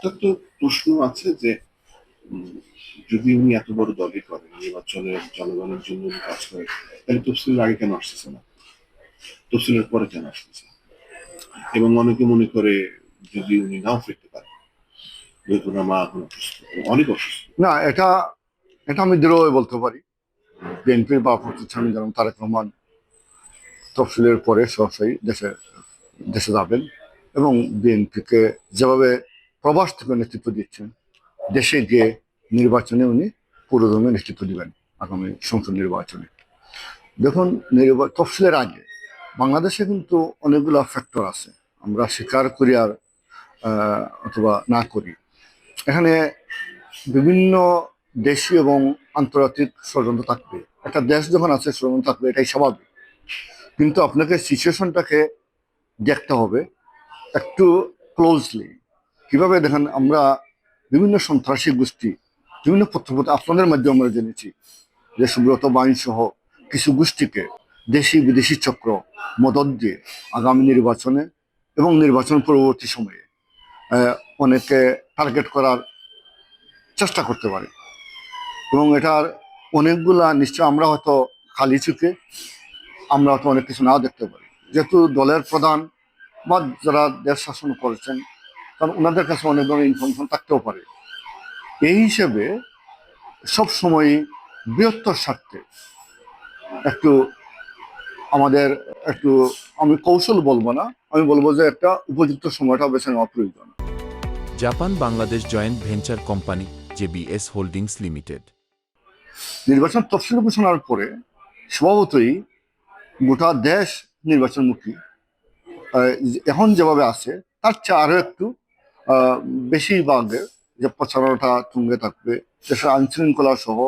একটা তো প্রশ্ন আছে যে উম, যদি উনি এত বড় দলই করেন, নির্বাচনের জনগণের জন্য উনি কাজ করেন, তাহলে তফসিলের আগে কেন আসতেছে না, তফসিলের পরে কেন আসতেছে? এবং অনেকে মনে করে যদি উনি নাও ফিরতে পারেন, যেহেতু ওনার মা এখন অসুস্থ, অনেক অসুস্থ। না, এটা এটা আমি দৃঢ়ভাবে বলতে পারি। বিএনপির ভারপ্রাপ্ত চেয়ারম্যান জনাব তারেক রহমান তফসিলের পরে সরাসরি দেশে দেশে যাবেন এবং বিএনপিকে যেভাবে প্রবাস থেকে নেতৃত্ব দিচ্ছেন, দেশে গিয়ে নির্বাচনে উনি পুরোদমে নেতৃত্ব দিবেন আগামী সংসদ নির্বাচনে। দেখুন, তফসিলের আগে বাংলাদেশে কিন্তু অনেকগুলো ফ্যাক্টর আছে, আমরা স্বীকার করি আর অথবা না করি। এখানে বিভিন্ন দেশীয় এবং আন্তর্জাতিক ষড়যন্ত্র থাকবে। একটা দেশ যখন আছে, ষড়যন্ত্র থাকবে, এটাই স্বাভাবিক। কিন্তু আপনাকে সিচুয়েশনটাকে দেখতে হবে একটু ক্লোজলি। কিভাবে দেখেন, আমরা বিভিন্ন সন্ত্রাসী গোষ্ঠী, বিভিন্ন পত্রপত্র আপনাদের মাধ্যমে আমরা জেনেছি যে সুব্রত বাহিনী সহ কিছু গোষ্ঠীকে দেশি বিদেশি চক্র মদদ দিয়ে আগামী নির্বাচনে এবং নির্বাচন পরবর্তী সময়ে অনেকে টার্গেট করার চেষ্টা করতে পারে। এবং এটার অনেকগুলা নিশ্চয় আমরা হয়তো খালি চোখে আমরা হয়তো অনেক কিছু নাও দেখতে পারি, যেহেতু দলের প্রধান বা যারা দেশ শাসন করেছেন, কারণ ওনাদের কাছে অনেক ধরনের ইনফরমেশন থাকতেও পারে। এই হিসেবে সবসময় বৃহত্তর স্বার্থে একটু আমাদের একটু, আমি কৌশল বলবো না, আমি বলবো যে একটা উপযুক্ত সময়টা বেছে নেওয়া প্রয়োজন। Japan Bangladesh joint venture company JBS holdings limited. নির্বাচন তফসিল ঘোষণার পরে স্বভাবতই গোটা দেশ নির্বাচনমুখী। আহ, এখন যেভাবে আছে তার চেয়ে আরো একটু বেশিরভাগের যে প্রচারণাটা তুঙ্গে থাকবে, দেশের আইন শৃঙ্খলা সহ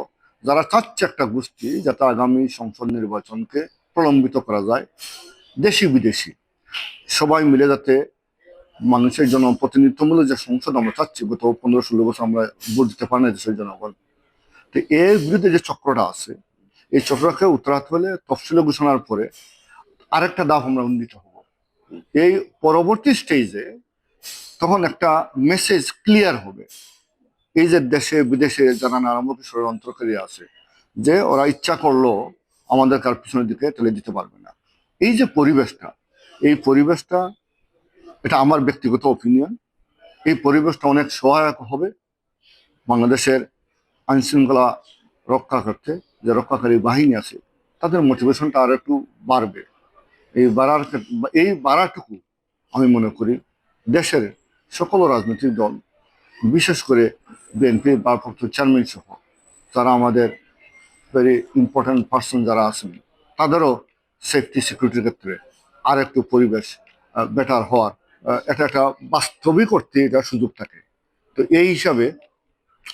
যারা চাচ্ছে একটা গোষ্ঠী যাতে আগামী সংসদ নির্বাচনকে প্রলম্বিত করা যায়, দেশি বিদেশি সবাই মিলে যাতে মানুষের জন্য প্রতিনিধিত্বমূলক যে সংসদ আমরা চাচ্ছি, গত 15-16 বছর আমরা ভোট দিতে পারি না দেশের জনগণ। তো এর বিরুদ্ধে যে চক্রটা আছে, এই চক্রকে উত্তরাতে হলে তফসিল ঘোষণার পরে আরেকটা ধাপ আমরা উন্নীত হব। এই পরবর্তী স্টেজে তখন একটা মেসেজ ক্লিয়ার হবে, এই যে দেশে বিদেশে যারা নানামুখী ষড়যন্ত্রকারী আছে, যে ওরা ইচ্ছা করলো আমাদের কার পিছনের দিকে ঠেলে দিতে পারবে না। এই যে পরিবেশটা, এই পরিবেশটা, এটা আমার ব্যক্তিগত ওপিনিয়ন, এই পরিবেশটা অনেক সহায়ক হবে বাংলাদেশের আইন শৃঙ্খলা রক্ষা করতে। যে রক্ষাকারী বাহিনী আছে তাদের মোটিভেশনটা আর একটু বাড়বে। এই বাড়াটুকু আমি মনে করি দেশের সকল রাজনৈতিক দল, বিশেষ করে বিএনপির ভারপ্রাপ্ত চেয়ারম্যান সহ যারা আমাদের ভেরি ইম্পর্ট্যান্ট পার্সন যারা আছেন, তাদেরও সেফটি সিকিউরিটির ক্ষেত্রে আর একটু পরিবেশ বেটার হওয়ার, এটা একটা বাস্তবিক করতে এটা সুযোগ থাকে। তো এই হিসাবে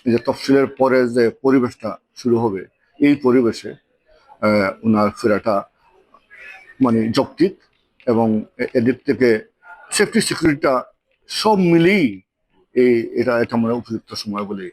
এই যে তফসিলের পরে যে পরিবেশটা শুরু হবে, এই পরিবেশে ওনার ফেরাটা মানে যৌক্তিক এবং এদিক থেকে সেফটি সিকিউরিটিটা সব মিলিয়েই এটা এটা আমরা উপযুক্ত সময় বলে